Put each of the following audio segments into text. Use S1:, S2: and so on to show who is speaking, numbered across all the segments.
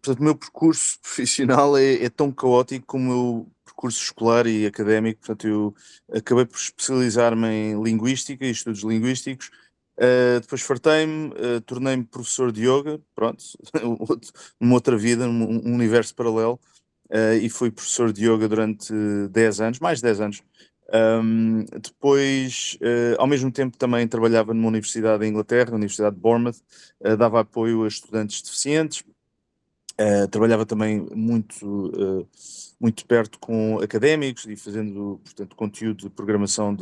S1: portanto, o meu percurso profissional é tão caótico como o meu percurso escolar e académico. Portanto, eu acabei por especializar-me em linguística e estudos linguísticos. Depois fartei-me, tornei-me professor de yoga, pronto, numa outra vida, num universo paralelo, e fui professor de yoga durante 10 anos, mais de 10 anos. Depois, ao mesmo tempo, também trabalhava numa universidade em Inglaterra, na Universidade de Bournemouth, dava apoio a estudantes deficientes. Trabalhava também muito perto com académicos e fazendo, portanto, conteúdo de programação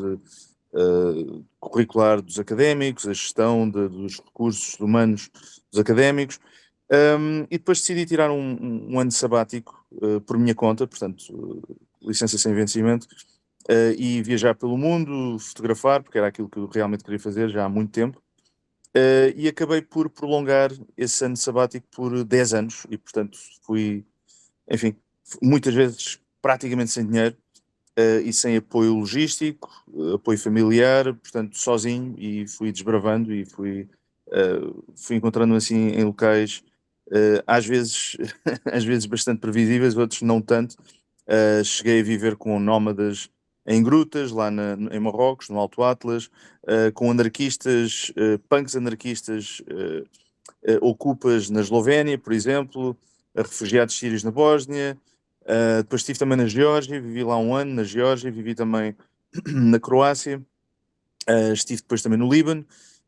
S1: curricular dos académicos, a gestão dos recursos humanos dos académicos. E depois decidi tirar um ano sabático por minha conta, portanto, licença sem vencimento, e viajar pelo mundo, fotografar, porque era aquilo que eu realmente queria fazer já há muito tempo. E acabei por prolongar esse ano sabático por 10 anos e, portanto, fui, enfim, muitas vezes praticamente sem dinheiro, e sem apoio logístico, apoio familiar, portanto, sozinho, e fui desbravando e fui encontrando assim em locais, às vezes, às vezes bastante previsíveis, outros não tanto. Cheguei a viver com nómadas em grutas, lá em Marrocos, no Alto Atlas, com anarquistas, punks anarquistas, ocupas na Eslovénia, por exemplo, refugiados sírios na Bósnia. Depois estive também na Geórgia, vivi lá um ano na Geórgia, vivi também na Croácia. Estive depois também no Líbano,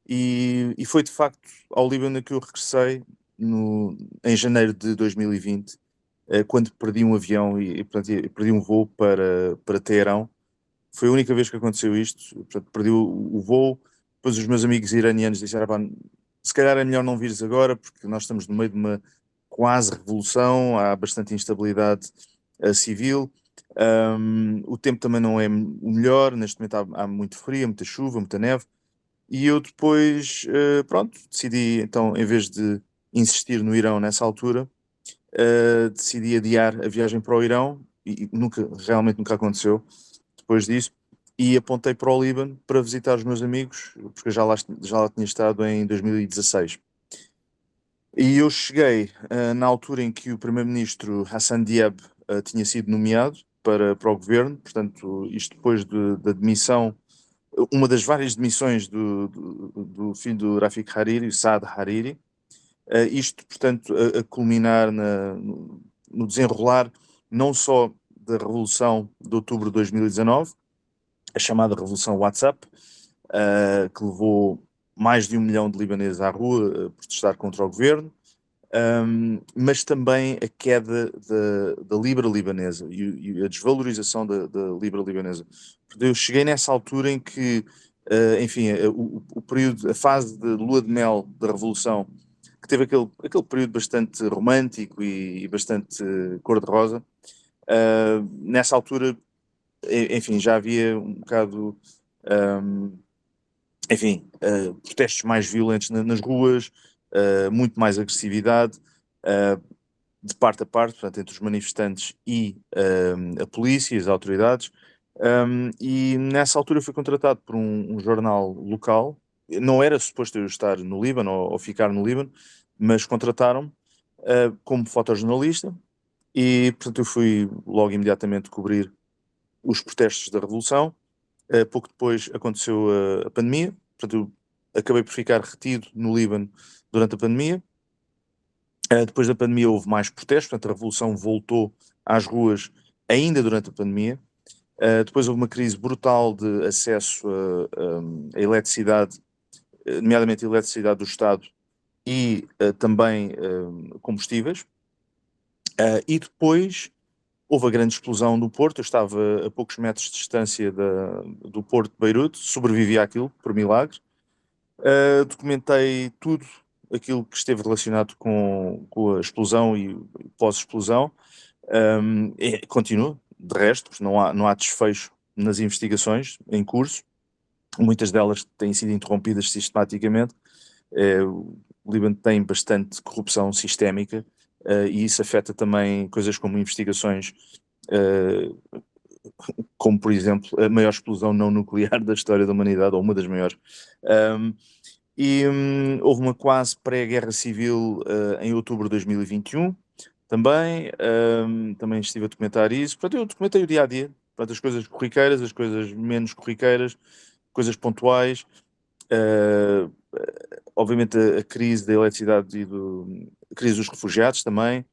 S1: e foi de facto ao Líbano que eu regressei em janeiro de 2020, quando perdi um avião portanto, perdi um voo para Teherão. Foi a única vez que aconteceu isto. Portanto, perdi o voo. Depois os meus amigos iranianos disseram: "Pá, se calhar é melhor não vires agora, porque nós estamos no meio de uma quase revolução, há bastante instabilidade civil. O tempo também não é o melhor, neste momento há muito frio, muita chuva, muita neve." E eu depois, pronto, decidi então, em vez de insistir no Irão nessa altura, decidi adiar a viagem para o Irão, e realmente nunca aconteceu depois disso, e apontei para o Líbano para visitar os meus amigos, porque eu já lá tinha estado em 2016. E eu cheguei na altura em que o primeiro-ministro Hassan Diab tinha sido nomeado para o governo, portanto, isto depois da demissão, uma das várias demissões do filho do Rafik Hariri, o Saad Hariri. Isto, portanto, a culminar no desenrolar não só da Revolução de Outubro de 2019, a chamada Revolução WhatsApp, que levou mais de 1 milhão de libaneses à rua a protestar contra o governo, mas também a queda da libra libanesa e a desvalorização da libra libanesa. Eu cheguei nessa altura em que, enfim, o período, a fase de lua de mel da Revolução, que teve aquele período bastante romântico e bastante cor-de-rosa. Nessa altura, enfim, já havia um bocado, um, enfim, protestos mais violentos nas ruas, muito mais agressividade, uh, de parte a parte, portanto, entre os manifestantes e a polícia e as autoridades. E nessa altura fui contratado por um jornal local. Não era suposto eu estar no Líbano ou ficar no Líbano, mas contrataram-me como fotojornalista, e, portanto, eu fui logo imediatamente cobrir os protestos da Revolução. Pouco depois aconteceu a pandemia, portanto, eu acabei por ficar retido no Líbano durante a pandemia. Depois da pandemia houve mais protestos, portanto, a Revolução voltou às ruas ainda durante a pandemia. Depois houve uma crise brutal de acesso a eletricidade, nomeadamente a eletricidade do Estado, e também combustíveis. E depois houve a grande explosão no Porto. Eu estava a poucos metros de distância do Porto de Beirute, sobrevivi àquilo, por milagre. Documentei tudo aquilo que esteve relacionado com a explosão e pós-explosão. E continuo, de resto, porque não há desfecho nas investigações em curso. Muitas delas têm sido interrompidas sistematicamente. O Líbano tem bastante corrupção sistémica, e isso afeta também coisas como investigações, como, por exemplo, a maior explosão não nuclear da história da humanidade, ou uma das maiores. Houve uma quase pré-guerra civil em outubro de 2021. também estive a documentar isso. Portanto, eu documentei o dia a dia, portanto, as coisas corriqueiras, as coisas menos corriqueiras, coisas pontuais. Obviamente a crise da eletricidade a crise dos refugiados também,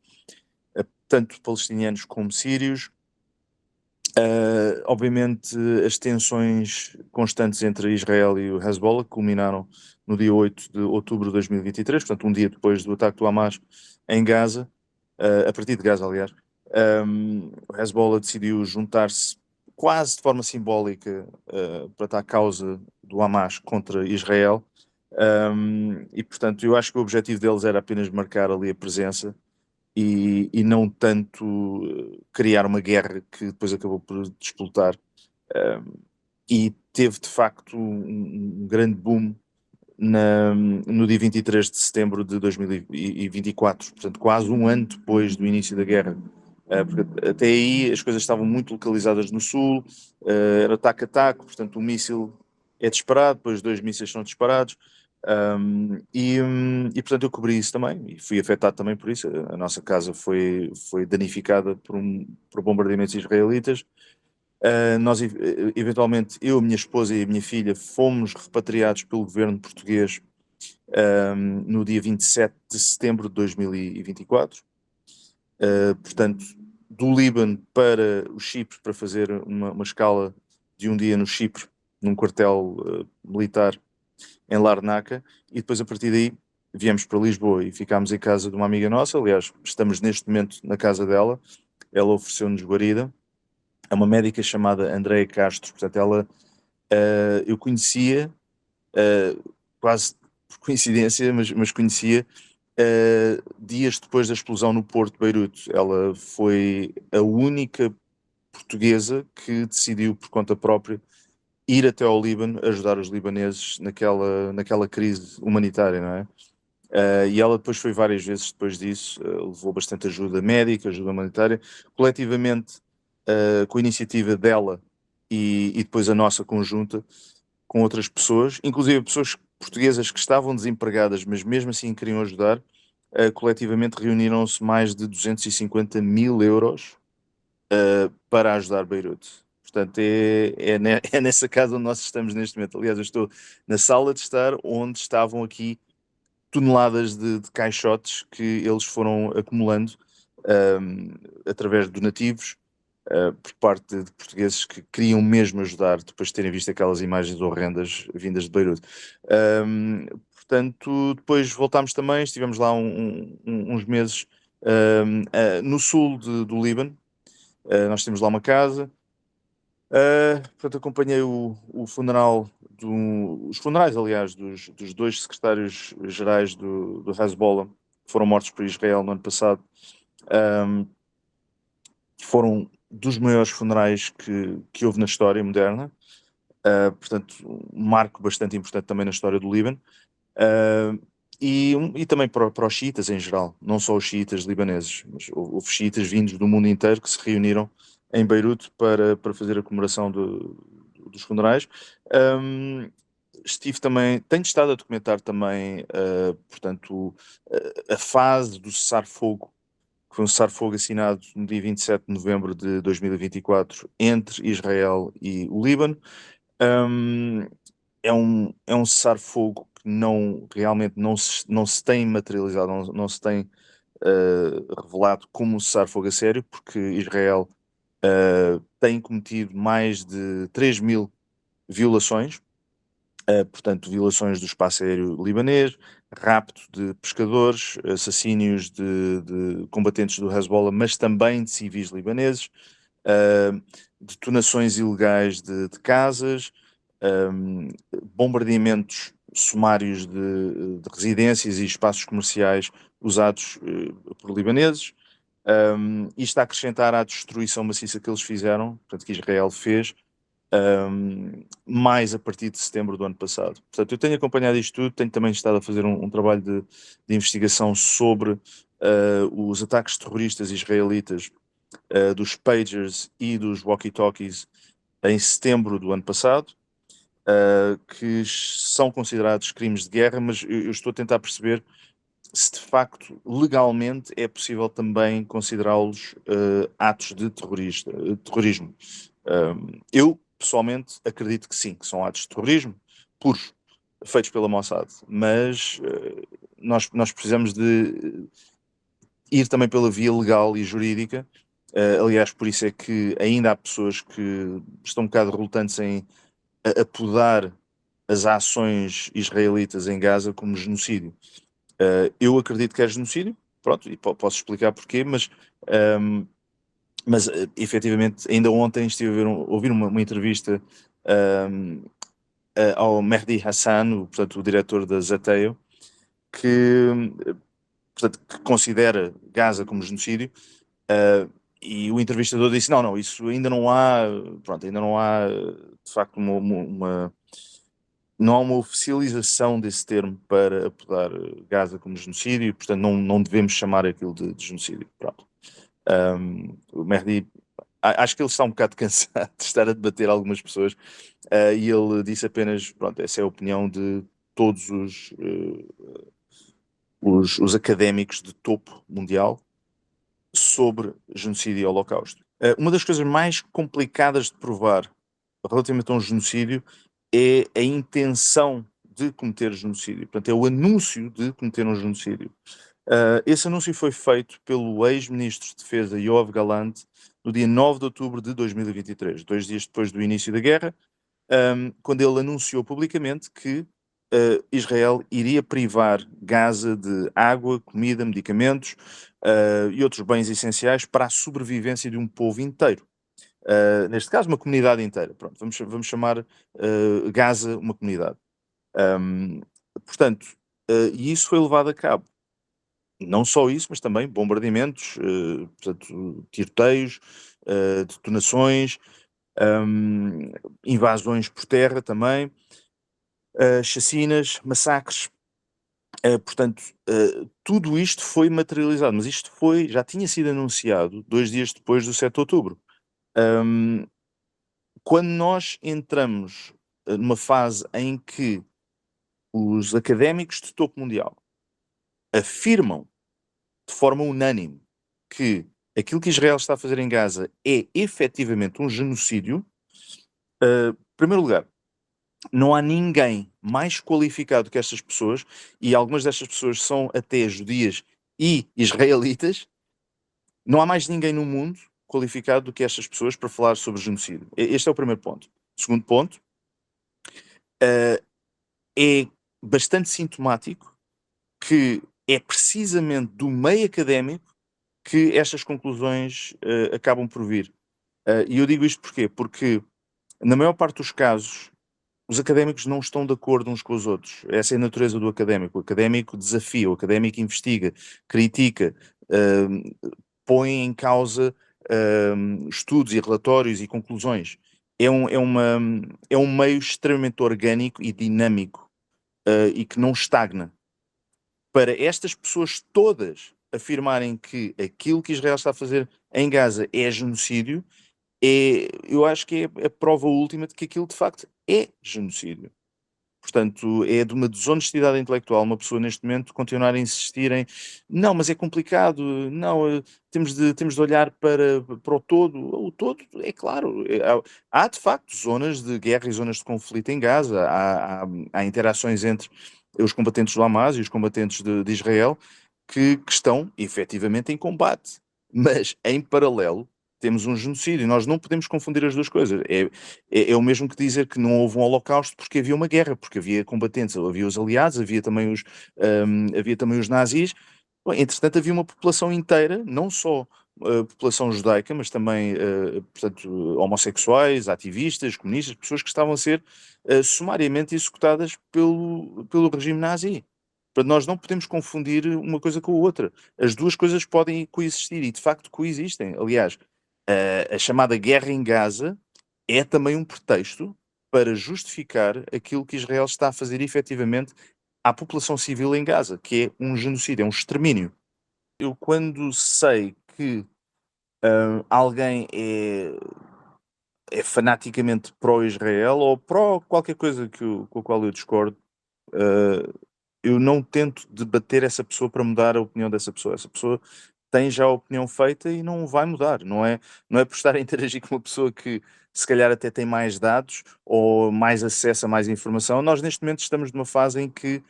S1: tanto palestinianos como sírios. Obviamente as tensões constantes entre Israel e o Hezbollah culminaram no dia 8 de outubro de 2023, portanto um dia depois do ataque do Hamas em Gaza, a partir de Gaza, aliás. O Hezbollah decidiu juntar-se quase de forma simbólica para estar à causa do Hamas contra Israel, e portanto eu acho que o objetivo deles era apenas marcar ali a presença e não tanto criar uma guerra que depois acabou por desplotar. E teve de facto um grande boom no dia 23 de setembro de 2024, portanto quase um ano depois do início da guerra. Porque até aí as coisas estavam muito localizadas no sul, era ataque a ataque, portanto o míssil é disparado, depois 2 mísseis são disparados, e portanto eu cobri isso também e fui afetado também por isso. A nossa casa foi danificada por bombardeamentos israelitas. Nós, eventualmente, eu, a minha esposa e a minha filha fomos repatriados pelo governo português no dia 27 de setembro de 2024. Portanto, do Líbano para o Chipre, para fazer uma escala de um dia no Chipre, num quartel militar em Larnaca, e depois a partir daí viemos para Lisboa e ficámos em casa de uma amiga nossa. Aliás, estamos neste momento na casa dela. Ela ofereceu-nos guarida. É uma médica chamada Andreia Castro. Portanto, ela eu conhecia, quase por coincidência, mas conhecia dias depois da explosão no Porto de Beirute. Ela foi a única portuguesa que decidiu por conta própria ir até ao Líbano ajudar os libaneses naquela crise humanitária, não é? E ela depois foi várias vezes depois disso, levou bastante ajuda médica, ajuda humanitária, coletivamente, com a iniciativa dela e depois a nossa conjunta com outras pessoas, inclusive pessoas portuguesas que estavam desempregadas, mas mesmo assim queriam ajudar. Coletivamente reuniram-se mais de 250 mil euros para ajudar Beirute. Portanto, é nessa casa onde nós estamos neste momento. Aliás, eu estou na sala de estar onde estavam aqui toneladas de caixotes que eles foram acumulando através de donativos por parte de portugueses que queriam mesmo ajudar depois de terem visto aquelas imagens horrendas vindas de Beirute. Portanto, depois voltámos também, estivemos lá uns meses no sul do Líbano. Nós temos lá uma casa. Portanto, acompanhei o funeral, os funerais, aliás, dos 2 secretários-gerais do Hezbollah, que foram mortos por Israel no ano passado. Foram dos maiores funerais que houve na história moderna. Portanto, um marco bastante importante também na história do Líbano. E também para os xiitas em geral, não só os xiitas libaneses, mas houve xiitas vindos do mundo inteiro que se reuniram em Beirute para fazer a comemoração dos funerais. Tenho estado a documentar também, portanto, a fase do cessar-fogo, que foi um cessar-fogo assinado no dia 27 de novembro de 2024 entre Israel e o Líbano. É um cessar-fogo que realmente não se tem materializado, não se tem revelado como um cessar-fogo a sério, porque Israel tem cometido mais de 3.000 violações, portanto, violações do espaço aéreo libanês, rapto de pescadores, assassínios de combatentes do Hezbollah, mas também de civis libaneses, detonações ilegais de casas, bombardeamentos sumários de residências e espaços comerciais usados por libaneses. Isto a acrescentar à destruição maciça que eles fizeram, portanto, que Israel fez, mais a partir de setembro do ano passado. Portanto, eu tenho acompanhado isto tudo, tenho também estado a fazer um trabalho de investigação sobre os ataques terroristas israelitas, dos pagers e dos walkie-talkies em setembro do ano passado, que são considerados crimes de guerra, mas eu estou a tentar perceber se de facto legalmente é possível também considerá-los atos de terrorismo. Eu, pessoalmente, acredito que sim, que são atos de terrorismo puros, feitos pela Mossad, mas nós precisamos de ir também pela via legal e jurídica. Aliás, por isso é que ainda há pessoas que estão um bocado relutantes em apodar as ações israelitas em Gaza como genocídio. Eu acredito que é genocídio, pronto, e posso explicar porquê, mas efetivamente, ainda ontem estive a ouvir uma entrevista um, ao Mehdi Hassan, portanto, o diretor da Zateo, que, portanto, que considera Gaza como genocídio. E o entrevistador disse: não, isso ainda não há, pronto, ainda não há de facto não há uma oficialização desse termo para apodar Gaza como genocídio, e portanto não devemos chamar aquilo de genocídio. Pronto. O Mehdi, acho que ele está um bocado cansado de estar a debater algumas pessoas, e ele disse apenas: pronto, essa é a opinião de todos os académicos de topo mundial sobre genocídio e holocausto. Uma das coisas mais complicadas de provar relativamente a um genocídio é a intenção de cometer genocídio. Portanto, é o anúncio de cometer um genocídio. Esse anúncio foi feito pelo ex-ministro de Defesa Yoav Gallant no dia 9 de outubro de 2023, 2 dias depois do início da guerra, quando ele anunciou publicamente que Israel iria privar Gaza de água, comida, medicamentos e outros bens essenciais para a sobrevivência de um povo inteiro. Neste caso, uma comunidade inteira. Pronto, vamos chamar Gaza uma comunidade. Um, Portanto, e isso foi levado a cabo. Não só isso, mas também bombardeamentos, portanto, tiroteios, detonações, um, invasões por terra também, chacinas, massacres. Portanto, tudo isto foi materializado, mas isto já tinha sido anunciado 2 dias depois do 7 de outubro. Um, Quando nós entramos numa fase em que os académicos de topo mundial afirmam de forma unânime que aquilo que Israel está a fazer em Gaza é efetivamente um genocídio, em primeiro lugar, não há ninguém mais qualificado que estas pessoas, e algumas destas pessoas são até judias e israelitas. Não há mais ninguém no mundo qualificado do que estas pessoas para falar sobre genocídio. Este é o primeiro ponto. Segundo ponto, é bastante sintomático que é precisamente do meio académico que estas conclusões acabam por vir. E eu digo isto porquê? Porque, na maior parte dos casos, os académicos não estão de acordo uns com os outros. Essa é a natureza do académico. O académico desafia, o académico investiga, critica, põe em causa estudos e relatórios e conclusões. É um meio extremamente orgânico e dinâmico, e que não estagna. Para estas pessoas todas afirmarem que aquilo que Israel está a fazer em Gaza é genocídio, eu acho que é a prova última de que aquilo de facto é genocídio. Portanto, é de uma desonestidade intelectual uma pessoa neste momento continuar a insistir em não, mas é complicado, não, temos de olhar para o todo. O todo, é claro, há de facto zonas de guerra e zonas de conflito em Gaza, há interações entre os combatentes do Hamas e os combatentes de Israel que estão efetivamente em combate. Mas, em paralelo, temos um genocídio. Nós não podemos confundir as duas coisas. É o mesmo que dizer que não houve um holocausto porque havia uma guerra, porque havia combatentes, havia os aliados, havia também os nazis. Bom, entretanto, havia uma população inteira, não só a população judaica, mas também, portanto, homossexuais, ativistas, comunistas, pessoas que estavam a ser sumariamente executadas pelo regime nazi. Portanto, nós não podemos confundir uma coisa com a outra. As duas coisas podem coexistir e, de facto, coexistem. Aliás, a chamada guerra em Gaza é também um pretexto para justificar aquilo que Israel está a fazer efetivamente à população civil em Gaza, que é um genocídio, é um extermínio. Eu, quando sei que alguém é fanaticamente pró-Israel ou pró qualquer coisa com a qual eu discordo, eu não tento debater essa pessoa para mudar a opinião dessa pessoa. Essa pessoa tem já a opinião feita e não vai mudar. Não é por estar a interagir com uma pessoa que se calhar até tem mais dados ou mais acesso a mais informação. Nós neste momento estamos numa fase em que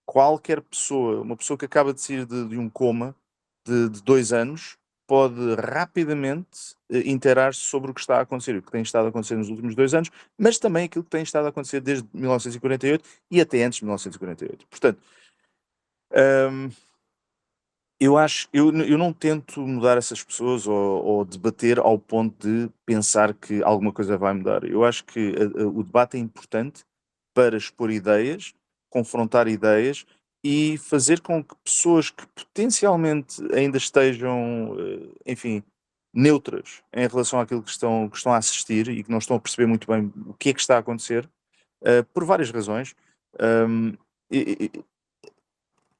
S1: qualquer pessoa, uma pessoa que acaba de sair de um coma de 2 anos, pode rapidamente interar-se sobre o que está a acontecer, o que tem estado a acontecer nos últimos 2 anos, mas também aquilo que tem estado a acontecer desde 1948 e até antes de 1948. Portanto, hum, eu não tento mudar essas pessoas ou debater ao ponto de pensar que alguma coisa vai mudar. Eu acho que o debate é importante para expor ideias, confrontar ideias e fazer com que pessoas que potencialmente ainda estejam, enfim, neutras em relação àquilo que estão a assistir e que não estão a perceber muito bem o que é que está a acontecer, por várias razões. hum,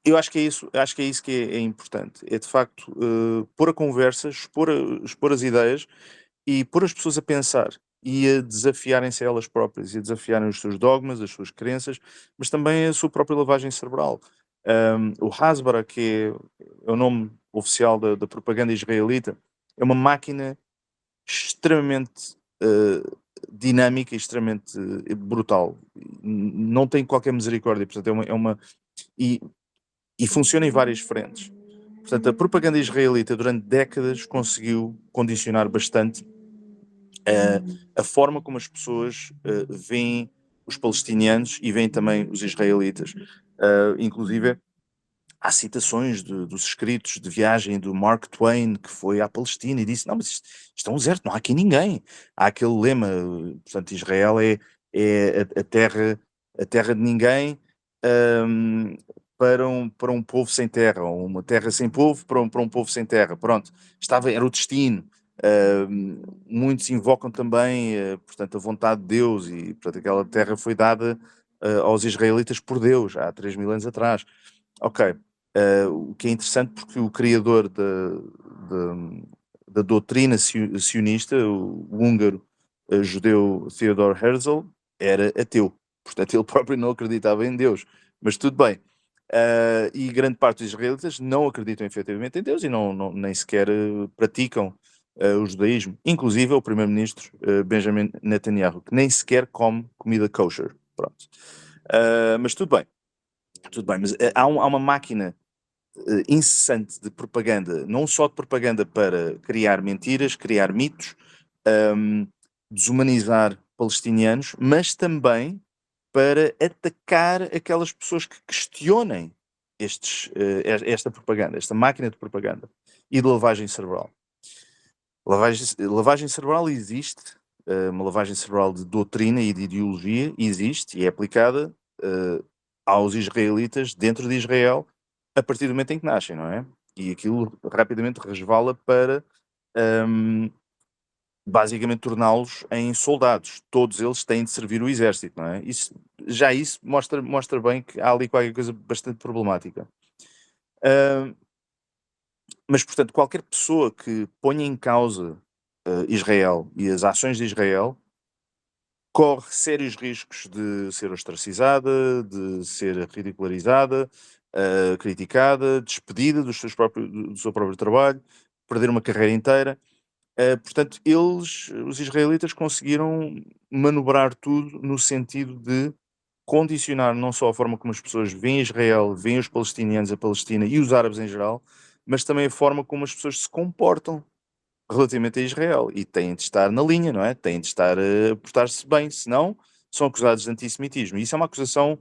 S1: eu acho que é isso que é importante. É de facto, pôr a conversa, expor as ideias e pôr as pessoas a pensar e a desafiarem-se a elas próprias e a desafiarem os seus dogmas, as suas crenças, mas também a sua própria lavagem cerebral. O Hasbara, que é o nome oficial da propaganda israelita, é uma máquina extremamente dinâmica e extremamente brutal. Não tem qualquer misericórdia, portanto, e e funciona em várias frentes. Portanto, a propaganda israelita durante décadas conseguiu condicionar bastante a forma como as pessoas veem os palestinianos e veem também os israelitas. Inclusive, há citações dos escritos de viagem do Mark Twain, que foi à Palestina e disse: Não, mas isto é um deserto, não há aqui ninguém. Há aquele lema, portanto, Israel é a terra de ninguém, hum, para um povo sem terra, ou uma terra sem povo para um povo sem terra. Pronto, era o destino. Muitos invocam também, portanto, a vontade de Deus, e portanto, aquela terra foi dada aos israelitas por Deus há 3.000 anos atrás. Ok, o que é interessante porque o criador da doutrina sionista, o húngaro judeu Theodor Herzl, era ateu. Portanto, ele próprio não acreditava em Deus. Mas tudo bem. E grande parte dos israelitas não acreditam efetivamente em Deus e nem sequer praticam o judaísmo. Inclusive o primeiro-ministro Benjamin Netanyahu, que nem sequer come comida kosher. Pronto. Mas tudo bem. Tudo bem, mas há uma máquina incessante de propaganda, não só de propaganda para criar mentiras, criar mitos, hum, desumanizar palestinianos, mas também para atacar aquelas pessoas que questionem esta propaganda, esta máquina de propaganda e de lavagem cerebral. Lavagem cerebral existe, uma lavagem cerebral de doutrina e de ideologia existe e é aplicada aos israelitas dentro de Israel a partir do momento em que nascem, não é? E aquilo rapidamente resvala para hum, basicamente torná-los em soldados. Todos eles têm de servir o exército, não é? Isso mostra bem que há ali qualquer coisa bastante problemática. Hum, mas, portanto, qualquer pessoa que ponha em causa Israel e as ações de Israel corre sérios riscos de ser ostracizada, de ser ridicularizada, criticada, despedida do seu próprio trabalho, perder uma carreira inteira. Portanto, os israelitas, conseguiram manobrar tudo no sentido de condicionar não só a forma como as pessoas veem Israel, veem os palestinianos, a Palestina e os árabes em geral, mas também a forma como as pessoas se comportam relativamente a Israel e têm de estar na linha, não é? Têm de estar a portar-se bem, senão são acusados de antissemitismo. E isso é uma acusação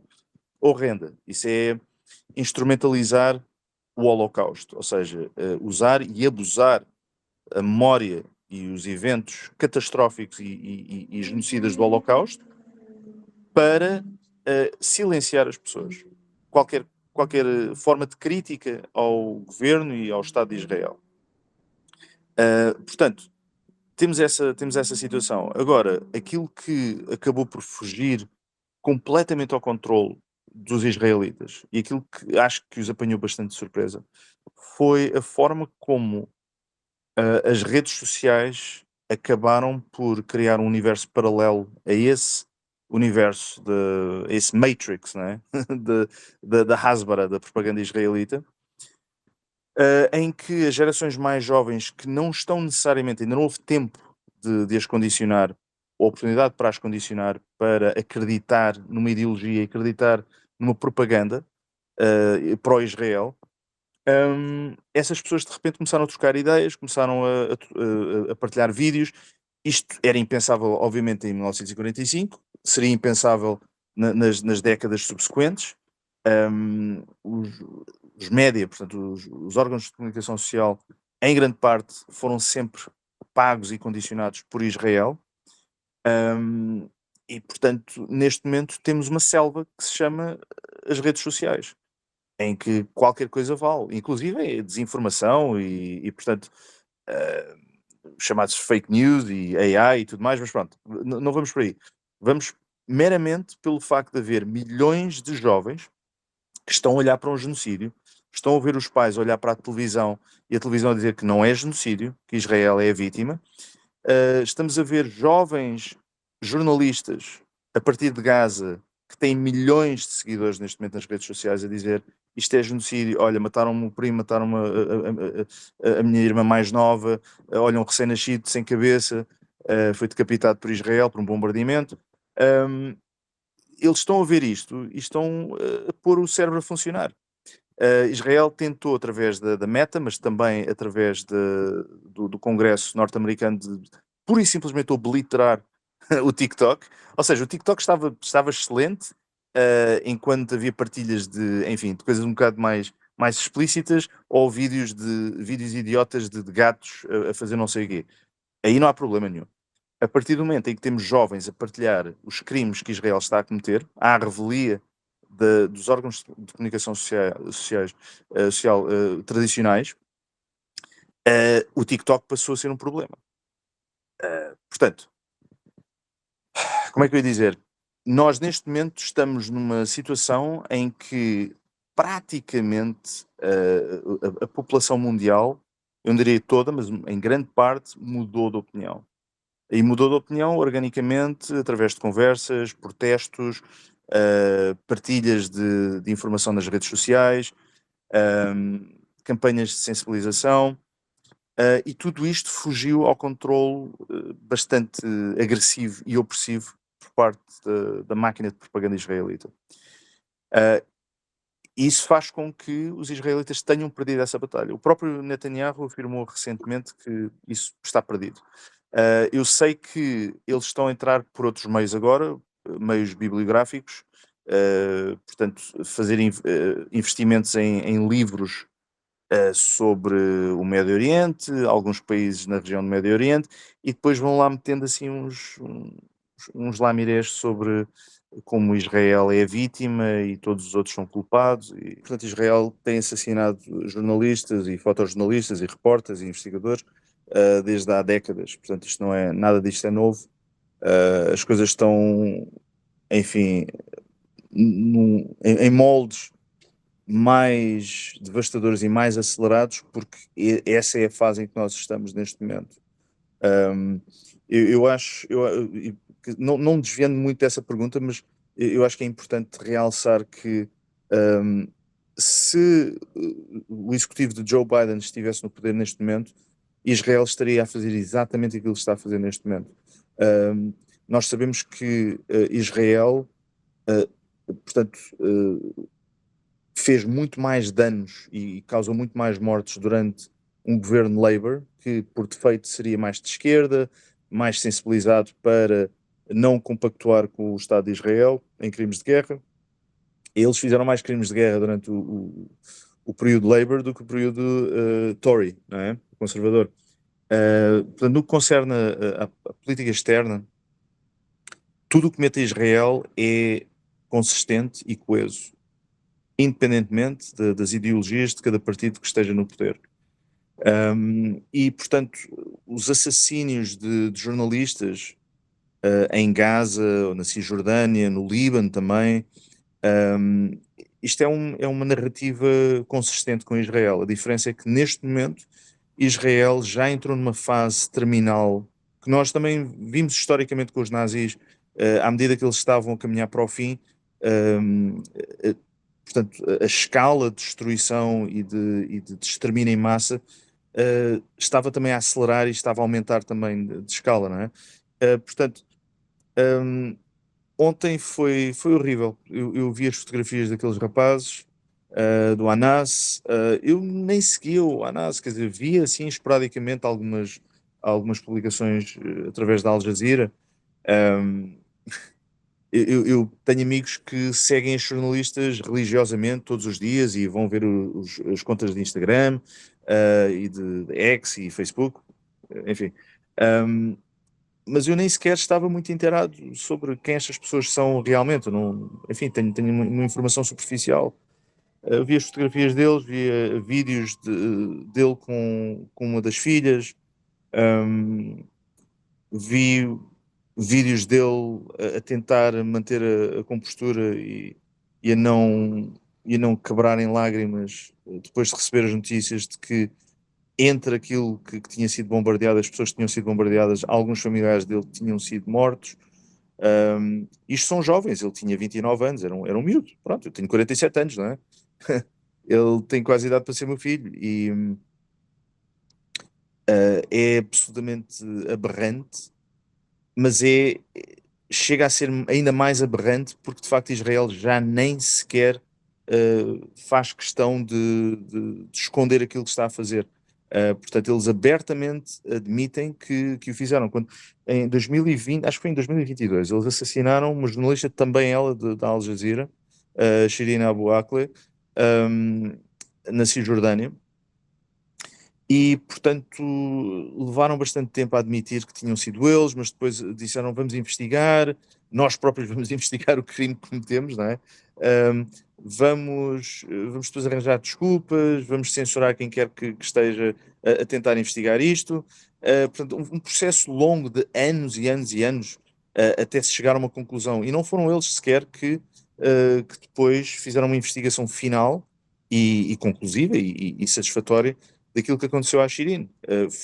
S1: horrenda. Isso é instrumentalizar o Holocausto, ou seja, usar e abusar a memória e os eventos catastróficos e genocidas do Holocausto para silenciar as pessoas. Qualquer forma de crítica ao governo e ao Estado de Israel. Portanto, temos essa situação. Agora, aquilo que acabou por fugir completamente ao controle dos israelitas e aquilo que acho que os apanhou bastante de surpresa foi a forma como as redes sociais acabaram por criar um universo paralelo a esse universo, esse Matrix, não é? da Hasbara, da propaganda israelita, em que as gerações mais jovens que não estão necessariamente, ainda não houve tempo de as condicionar, ou oportunidade para as condicionar, para acreditar numa ideologia, acreditar numa propaganda pró-Israel, essas pessoas de repente começaram a trocar ideias, começaram a partilhar vídeos. Isto era impensável, obviamente, em 1945, seria impensável nas décadas subsequentes. Os média, portanto, os órgãos de comunicação social, em grande parte, foram sempre pagos e condicionados por Israel. E, portanto, neste momento temos uma selva que se chama as redes sociais, em que qualquer coisa vale, inclusive a desinformação portanto, chamados fake news e AI e tudo mais, mas pronto, não vamos por aí. Vamos meramente pelo facto de haver milhões de jovens que estão a olhar para um genocídio, estão a ver os pais olhar para a televisão e a televisão a dizer que não é genocídio, que Israel é a vítima. Estamos a ver jovens jornalistas a partir de Gaza que têm milhões de seguidores neste momento nas redes sociais a dizer isto é genocídio, olha, mataram-me o primo, mataram-me a minha irmã mais nova, olha, um recém-nascido sem cabeça, foi decapitado por Israel por um bombardeamento. Eles estão a ver isto e estão a pôr o cérebro a funcionar. Israel tentou através da Meta, mas também através do Congresso norte-americano, de pura e simplesmente obliterar o TikTok. Ou seja, o TikTok estava excelente enquanto havia partilhas enfim, de coisas um bocado mais explícitas ou vídeos idiotas de gatos a fazer não sei o quê. Aí não há problema nenhum. A partir do momento em que temos jovens a partilhar os crimes que Israel está a cometer, à revelia dos órgãos de comunicação social tradicionais, o TikTok passou a ser um problema. Portanto, como é que eu ia dizer? Nós neste momento estamos numa situação em que praticamente a população mundial, eu não diria toda, mas em grande parte, mudou de opinião. E mudou de opinião organicamente, através de conversas, protestos, partilhas de informação nas redes sociais, campanhas de sensibilização, e tudo isto fugiu ao controle bastante agressivo e opressivo por parte da máquina de propaganda israelita. Isso faz com que os israelitas tenham perdido essa batalha. O próprio Netanyahu afirmou recentemente que isso está perdido. Eu sei que eles estão a entrar por outros meios agora, meios bibliográficos, portanto, fazer investimentos em livros sobre o Médio Oriente, alguns países na região do Médio Oriente, e depois vão lá metendo assim uns lamirés sobre como Israel é a vítima e todos os outros são culpados. E, portanto, Israel tem assassinado jornalistas e fotojornalistas e repórteres e investigadores desde há décadas. Portanto, isto não é, nada disto é novo. As coisas estão, enfim, em moldes mais devastadores e mais acelerados, porque essa é a fase em que nós estamos neste momento. Eu acho, não desviando muito dessa pergunta, mas eu acho que é importante realçar que se o executivo de Joe Biden estivesse no poder neste momento, Israel estaria a fazer exatamente aquilo que está a fazer neste momento. Nós sabemos que Israel, portanto, fez muito mais danos e causou muito mais mortes durante um governo Labour, que por defeito seria mais de esquerda, mais sensibilizado para não compactuar com o Estado de Israel em crimes de guerra. Eles fizeram mais crimes de guerra durante o período Labour do que o período Tory, não é? Conservador. Portanto, no que concerne a política externa, tudo o que mete a Israel é consistente e coeso, independentemente das ideologias de cada partido que esteja no poder. E, portanto, os assassínios de jornalistas em Gaza, ou na Cisjordânia, no Líbano também, isto é uma narrativa consistente com Israel. A diferença é que, neste momento, Israel já entrou numa fase terminal, que nós também vimos historicamente com os nazis, à medida que eles estavam a caminhar para o fim, um, uh, portanto, a escala de destruição e de extermínio em massa estava também a acelerar e estava a aumentar também de escala, não é? Portanto, um, ontem foi horrível. Eu vi as fotografias daqueles rapazes, do Anas. Eu nem seguia o Anas, quer dizer, via assim esporadicamente algumas publicações através da Al Jazeera. Um, eu tenho amigos que seguem os jornalistas religiosamente todos os dias e vão ver as contas de Instagram, e de X e Facebook, enfim. Um, mas eu nem sequer estava muito inteirado sobre quem estas pessoas são realmente. Eu não, enfim, tenho uma informação superficial. Vi as fotografias deles, via vídeos dele com uma das filhas, um, vi vídeos dele a tentar manter a compostura e a não quebrar em lágrimas depois de receber as notícias de que entre aquilo que tinha sido bombardeado, as pessoas que tinham sido bombardeadas, alguns familiares dele tinham sido mortos. Isto são jovens, ele tinha 29 anos, era um miúdo. Pronto, eu tenho 47 anos, não é? Ele tem quase idade para ser meu filho e é absolutamente aberrante, mas chega a ser ainda mais aberrante porque de facto Israel já nem sequer faz questão de esconder aquilo que está a fazer. Portanto, eles abertamente admitem que o fizeram. Quando, em 2020, acho que foi em 2022, eles assassinaram uma jornalista, também ela, da Al Jazeera, Shirin Abu Akleh, um, na Cisjordânia. E, portanto, levaram bastante tempo a admitir que tinham sido eles, mas depois disseram vamos investigar, nós próprios vamos investigar o crime que cometemos, não é? Ahm, vamos depois arranjar desculpas, vamos censurar quem quer que esteja a tentar investigar isto. Portanto, um processo longo de anos e anos e anos até se chegar a uma conclusão. E não foram eles sequer que depois fizeram uma investigação final e conclusiva e satisfatória daquilo que aconteceu à Shirin.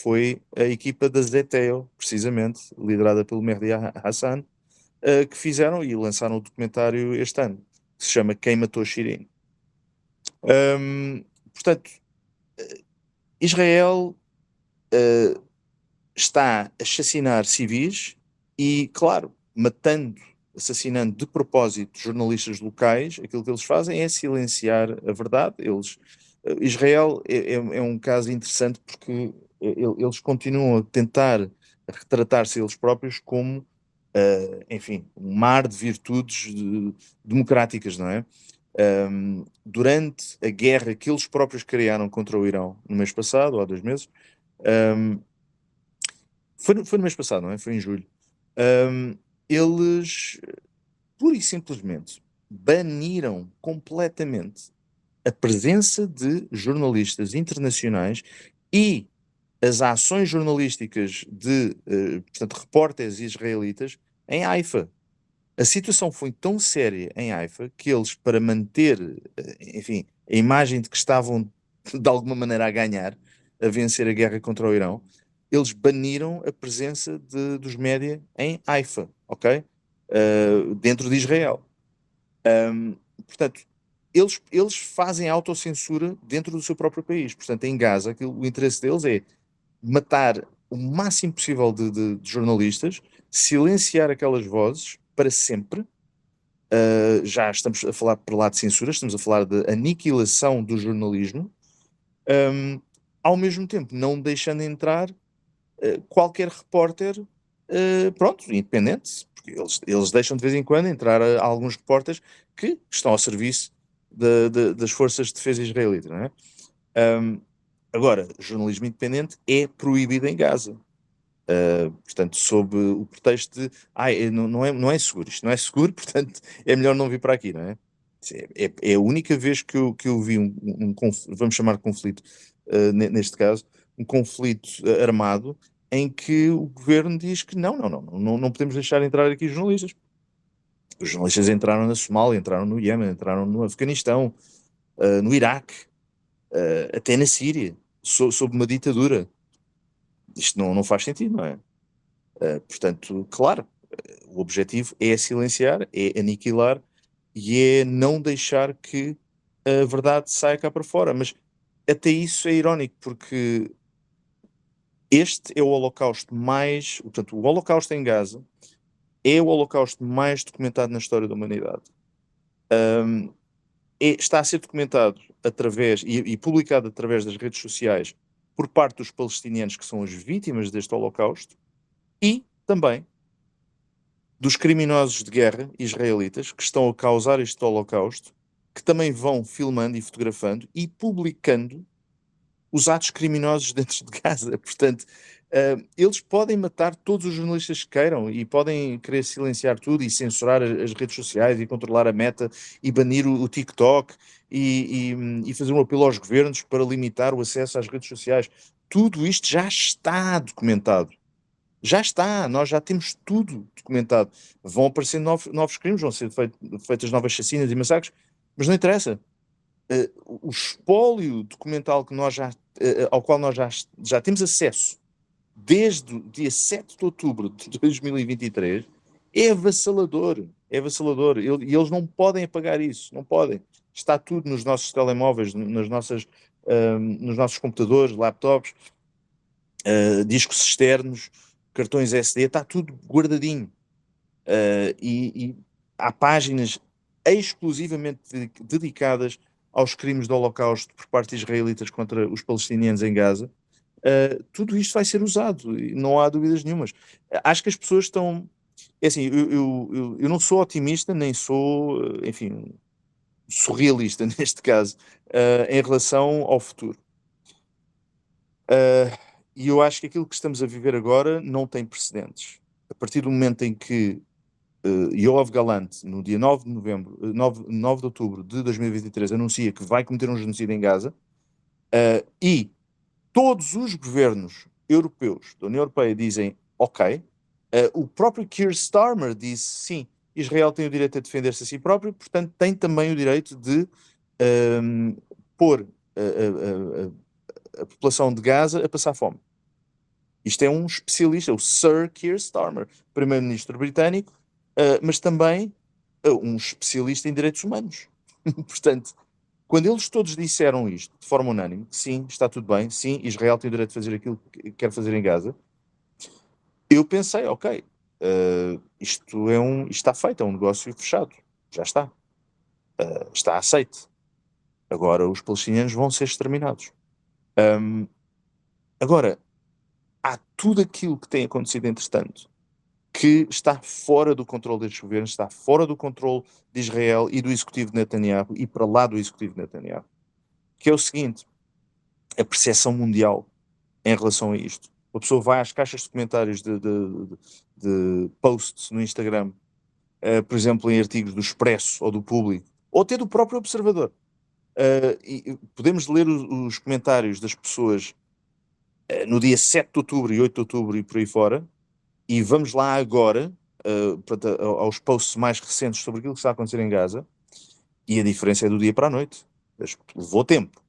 S1: Foi a equipa da Zeteo, precisamente, liderada pelo Mehdi Hassan, que fizeram e lançaram o documentário este ano, que se chama Quem Matou Shirin. Portanto, Israel uh, está a assassinar civis e, claro, assassinando de propósito jornalistas locais. Aquilo que eles fazem é silenciar a verdade. Israel é um caso interessante porque eles continuam a tentar retratar-se eles próprios como, enfim, um mar de virtudes democráticas, não é? Durante a guerra que eles próprios criaram contra o Irão no mês passado, ou há 2 meses, um, foi no mês passado, não é? Foi em julho. Um, eles, pura e simplesmente, baniram completamente a presença de jornalistas internacionais e as ações jornalísticas de, portanto, repórteres israelitas em Haifa. A situação foi tão séria em Haifa que eles, para manter, enfim, a imagem de que estavam de alguma maneira a ganhar, a vencer a guerra contra o Irão, eles baniram a presença dos média em Haifa, ok? Dentro de Israel. Um, Portanto, eles fazem autocensura dentro do seu próprio país. Portanto, em Gaza, o interesse deles é matar o máximo possível de jornalistas, silenciar aquelas vozes para sempre. Já estamos a falar por lá de censura, estamos a falar de aniquilação do jornalismo, um, ao mesmo tempo não deixando entrar qualquer repórter, pronto, independente, porque eles deixam de vez em quando entrar alguns repórteres que estão ao serviço das forças de defesa israelitas, não é? Um, Agora, jornalismo independente é proibido em Gaza. Portanto, sob o pretexto de não é seguro, isto não é seguro, portanto é melhor não vir para aqui, não é? É a única vez que eu vi vamos chamar de conflito, neste caso, um conflito armado em que o governo diz que não podemos deixar entrar aqui jornalistas. Os jornalistas entraram na Somália, entraram no Iêmen, entraram no Afeganistão, no Iraque, até na Síria, sob uma ditadura. Isto não faz sentido, não é? Portanto, claro, O objetivo é silenciar, é aniquilar e é não deixar que a verdade saia cá para fora. Mas até isso é irónico, porque este é o holocausto mais... Portanto, o holocausto em Gaza é o holocausto mais documentado na história da humanidade. Está a ser documentado através e publicado através das redes sociais por parte dos palestinianos que são as vítimas deste holocausto e também dos criminosos de guerra israelitas que estão a causar este holocausto, que também vão filmando e fotografando e publicando os atos criminosos dentro de Gaza. Portanto, eles podem matar todos os jornalistas que queiram e podem querer silenciar tudo e censurar as redes sociais e controlar a Meta e banir o TikTok e fazer um apelo aos governos para limitar o acesso às redes sociais. Tudo isto já está documentado. Já está, nós já temos tudo documentado. Vão aparecer novos crimes, vão ser feitas novas chacinas e massacres, mas não interessa. O espólio documental que nós ao qual nós já temos acesso desde o dia 7 de outubro de 2023 é avassalador. É avassalador. E eles não podem apagar isso, não podem. Está tudo nos nossos telemóveis, nos nossos computadores, laptops, discos externos, cartões SD, está tudo guardadinho. E há páginas exclusivamente dedicadas aos crimes do Holocausto por parte de israelitas contra os palestinianos em Gaza. Tudo isto vai ser usado, não há dúvidas nenhumas. Acho que as pessoas estão... É assim, eu não sou otimista, nem sou, enfim, surrealista neste caso, em relação ao futuro. E eu acho que aquilo que estamos a viver agora não tem precedentes. A partir do momento em que Yoav Gallant, no dia 9 de novembro, 9 de outubro de 2023, anuncia que vai cometer um genocídio em Gaza, e todos os governos europeus da União Europeia dizem ok, o próprio Keir Starmer disse sim, Israel tem o direito a defender-se a si próprio, portanto tem também o direito de pôr a população de Gaza a passar fome. Isto é um especialista, o Sir Keir Starmer, primeiro-ministro britânico, mas também um especialista em direitos humanos. Portanto, quando eles todos disseram isto de forma unânime, sim, está tudo bem, sim, Israel tem o direito de fazer aquilo que quer fazer em Gaza, eu pensei, ok, isto está feito, é um negócio fechado, já está, está aceite. Agora os palestinianos vão ser exterminados. Agora, há tudo aquilo que tem acontecido entretanto, que está fora do controle destes governos, está fora do controle de Israel e do executivo de Netanyahu e para lá do executivo de Netanyahu, que é o seguinte: a percepção mundial em relação a isto. A pessoa vai às caixas de comentários de posts no Instagram, por exemplo, em artigos do Expresso ou do Público, ou até do próprio Observador. E podemos ler os comentários das pessoas no dia 7 de outubro e 8 de outubro e por aí fora, e vamos lá agora aos posts mais recentes sobre aquilo que está a acontecer em Gaza, e a diferença é do dia para a noite. Levou tempo,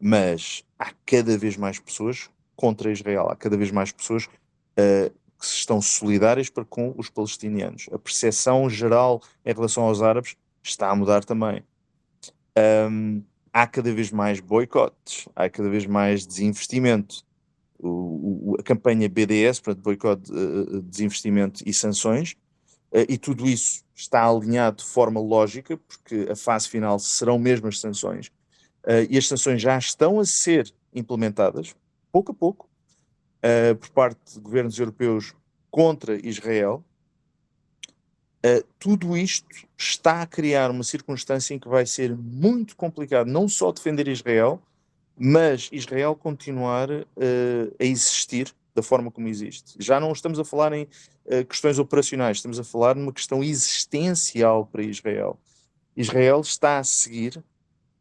S1: mas há cada vez mais pessoas contra Israel, há cada vez mais pessoas que estão solidárias com os palestinianos. A percepção geral em relação aos árabes está a mudar também. Há cada vez mais boicotes, há cada vez mais desinvestimento. A campanha BDS, portanto, boicote, desinvestimento e sanções, e tudo isso está alinhado de forma lógica, porque a fase final serão mesmo as sanções, e as sanções já estão a ser implementadas, pouco a pouco, por parte de governos europeus contra Israel. Tudo isto está a criar uma circunstância em que vai ser muito complicado não só defender Israel, mas Israel continuar a existir da forma como existe. Já não estamos a falar em questões operacionais, estamos a falar numa questão existencial para Israel. Israel está a seguir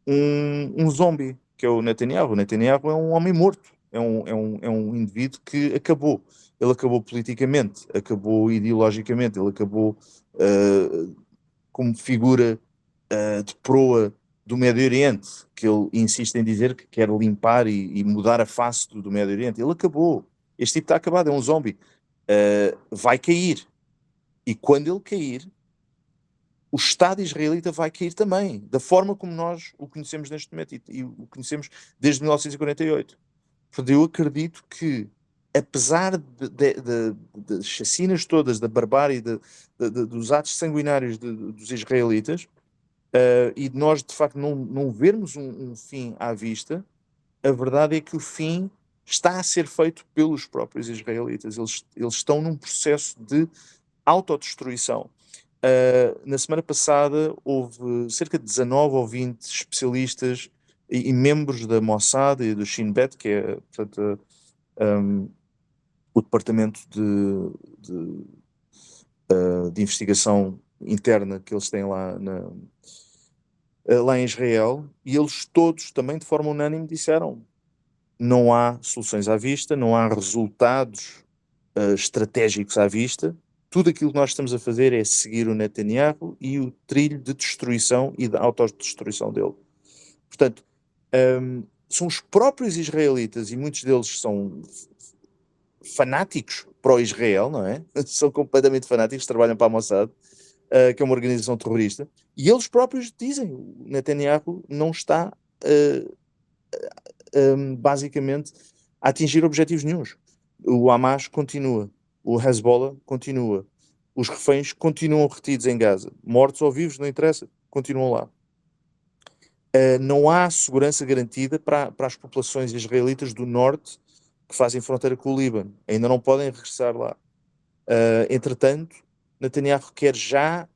S1: um zombie, que é o Netanyahu. O Netanyahu é um homem morto, é um indivíduo que acabou. Ele acabou politicamente, acabou ideologicamente, ele acabou como figura de proa do Médio Oriente, que ele insiste em dizer que quer limpar e mudar a face do Médio Oriente. Ele acabou. Este tipo está acabado, é um zombie. Vai cair. E quando ele cair, o Estado israelita vai cair também, da forma como nós o conhecemos neste momento e o conhecemos desde 1948. Portanto, eu acredito que, apesar das chacinas todas, da barbárie, dos atos sanguinários dos israelitas, e de nós, de facto, não vermos um fim à vista, a verdade é que o fim está a ser feito pelos próprios israelitas. Eles estão num processo de autodestruição. Na semana passada houve cerca de 19 ou 20 especialistas e membros da Mossad e do Shin Bet, que é, portanto, o departamento de investigação interna que eles têm lá em Israel, e eles todos, também de forma unânime, disseram: não há soluções à vista, não há resultados estratégicos à vista. Tudo aquilo que nós estamos a fazer é seguir o Netanyahu e o trilho de destruição e de autodestruição dele. Portanto, são os próprios israelitas, e muitos deles são fanáticos pró-Israel, não é? São completamente fanáticos, trabalham para a Mossad, que é uma organização terrorista, e eles próprios dizem: o Netanyahu não está basicamente a atingir objetivos nenhuns. O Hamas continua, o Hezbollah continua, os reféns continuam retidos em Gaza, mortos ou vivos, não interessa, continuam lá. Não há segurança garantida para as populações israelitas do norte que fazem fronteira com o Líbano, ainda não podem regressar lá. Entretanto, Netanyahu quer já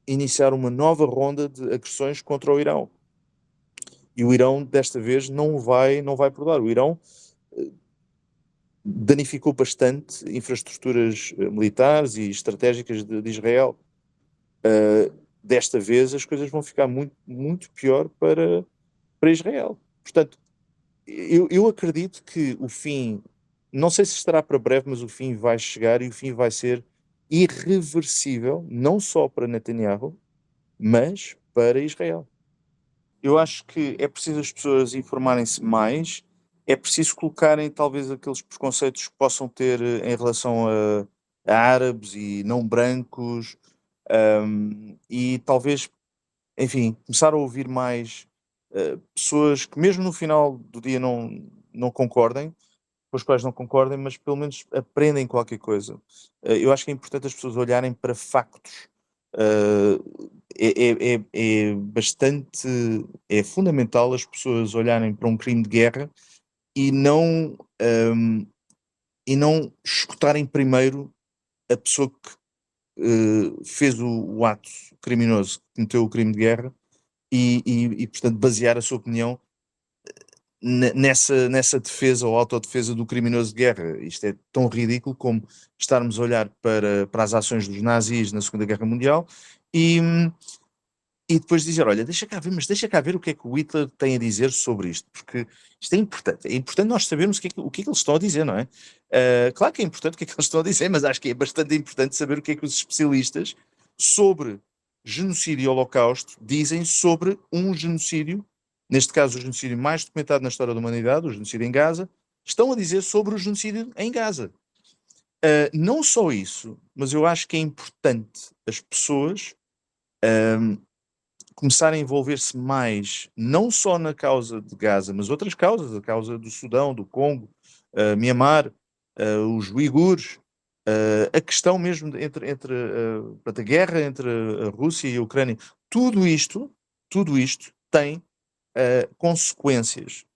S1: iniciar uma nova ronda de agressões contra o Irão. E o Irão, desta vez, não vai perdoar. O Irão danificou bastante infraestruturas militares e estratégicas de Israel. Desta vez, as coisas vão ficar muito, muito pior para Israel. Portanto, eu acredito que o fim, não sei se estará para breve, mas o fim vai chegar e o fim vai ser irreversível, não só para Netanyahu, mas para Israel. Eu acho que é preciso as pessoas informarem-se mais, é preciso colocarem talvez aqueles preconceitos que possam ter em relação a árabes e não brancos, e talvez, enfim, começar a ouvir mais pessoas que mesmo no final do dia não concordem, com os quais não concordem, mas pelo menos aprendem qualquer coisa. Eu acho que é importante as pessoas olharem para factos. É bastante, é fundamental as pessoas olharem para um crime de guerra e hum, não escutarem primeiro a pessoa que fez o ato criminoso, que cometeu o crime de guerra, portanto, basear a sua opinião nessa defesa ou autodefesa do criminoso de guerra. Isto é tão ridículo como estarmos a olhar para as ações dos nazis na Segunda Guerra Mundial e, e depois dizer: olha, deixa cá ver o que é que o Hitler tem a dizer sobre isto, porque isto é importante. É importante nós sabermos o que é que eles estão a dizer, não é? Claro que é importante o que é que eles estão a dizer, mas acho que é bastante importante saber o que é que os especialistas sobre genocídio e holocausto dizem sobre um genocídio, neste caso o genocídio mais documentado na história da humanidade, o genocídio em Gaza, estão a dizer sobre o genocídio em Gaza. Não só isso, mas eu acho que é importante as pessoas começarem a envolver-se mais, não só na causa de Gaza, mas outras causas, a causa do Sudão, do Congo, Mianmar, os uigures, a questão mesmo entre a guerra entre a Rússia e a Ucrânia. Tudo isto tem consequências,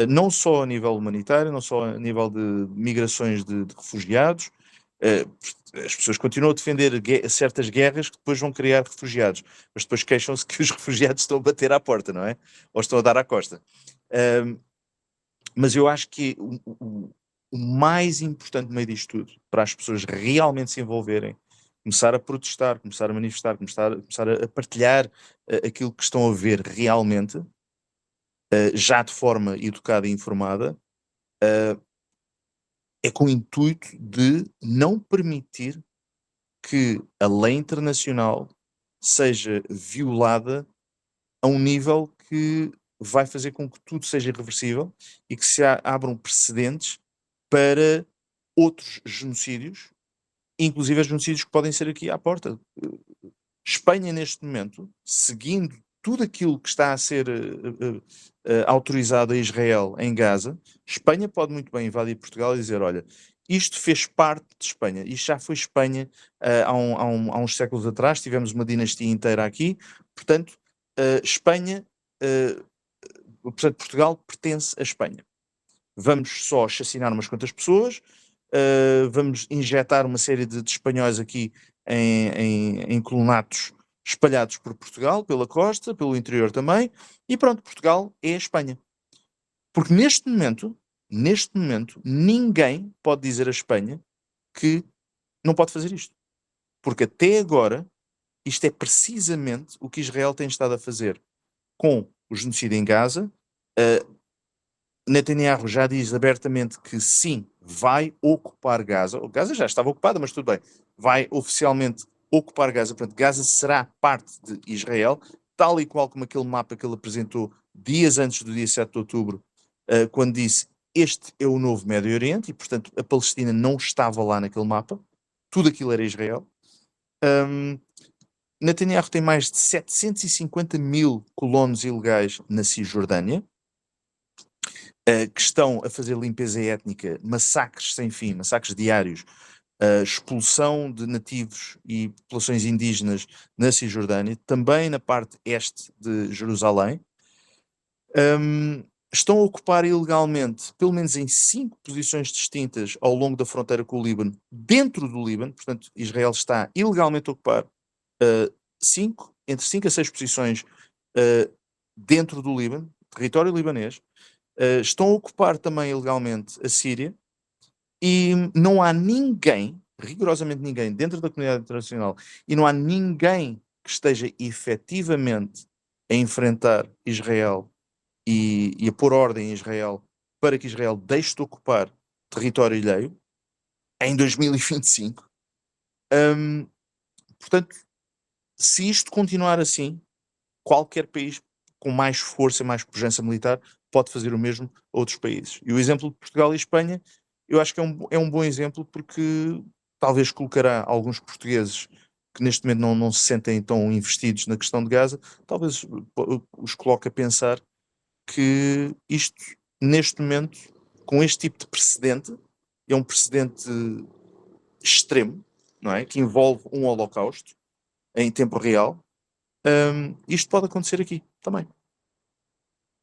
S1: não só a nível humanitário, não só a nível de migrações de refugiados. As pessoas continuam a defender certas guerras que depois vão criar refugiados, mas depois queixam-se que os refugiados estão a bater à porta, não é? Ou estão a dar à costa. Mas eu acho que o mais importante no meio disto tudo, para as pessoas realmente se envolverem, começar a protestar, começar a manifestar, começar a partilhar aquilo que estão a ver realmente, já de forma educada e informada, é com o intuito de não permitir que a lei internacional seja violada a um nível que vai fazer com que tudo seja irreversível e que se abram precedentes para outros genocídios inclusive genocídios que podem ser aqui à porta. Espanha, neste momento, seguindo tudo aquilo que está a ser autorizado a Israel em Gaza, Espanha pode muito bem invadir Portugal e dizer, olha, isto fez parte de Espanha, isto já foi Espanha há uns séculos atrás, tivemos uma dinastia inteira aqui, portanto, Espanha, portanto, Portugal pertence a Espanha. Vamos só chacinar umas quantas pessoas, vamos injetar uma série de espanhóis aqui em colonatos espalhados por Portugal, pela costa, pelo interior também, e pronto, Portugal é a Espanha. Porque neste momento, ninguém pode dizer a Espanha que não pode fazer isto. Porque até agora, isto é precisamente o que Israel tem estado a fazer com o genocídio em Gaza. Netanyahu já diz abertamente que sim, vai ocupar Gaza. Gaza já estava ocupada, mas tudo bem. Vai oficialmente ocupar Gaza. Portanto, Gaza será parte de Israel, tal e qual como aquele mapa que ele apresentou dias antes do dia 7 de outubro, quando disse este é o novo Médio Oriente, e portanto a Palestina não estava lá naquele mapa. Tudo aquilo era Israel. Netanyahu tem mais de 750 mil colonos ilegais na Cisjordânia, que estão a fazer limpeza étnica, massacres sem fim, massacres diários, expulsão de nativos e populações indígenas na Cisjordânia, também na parte este de Jerusalém. Estão a ocupar ilegalmente, pelo menos em 5 posições distintas ao longo da fronteira com o Líbano, dentro do Líbano. Portanto, Israel está ilegalmente a ocupar entre 5 a 6 posições dentro do Líbano, território libanês. Estão a ocupar também ilegalmente a Síria, e não há ninguém, rigorosamente ninguém, dentro da comunidade internacional, e não há ninguém que esteja efetivamente a enfrentar Israel e a pôr ordem em Israel para que Israel deixe de ocupar território alheio em 2025. Portanto, se isto continuar assim, qualquer país com mais força, mais pujança militar, pode fazer o mesmo a outros países. E o exemplo de Portugal e Espanha, eu acho que é um bom exemplo, porque talvez colocará alguns portugueses que neste momento não se sentem tão investidos na questão de Gaza, talvez os coloque a pensar que isto, neste momento, com este tipo de precedente, é um precedente extremo, não é? Que envolve um holocausto em tempo real. Isto pode acontecer aqui também.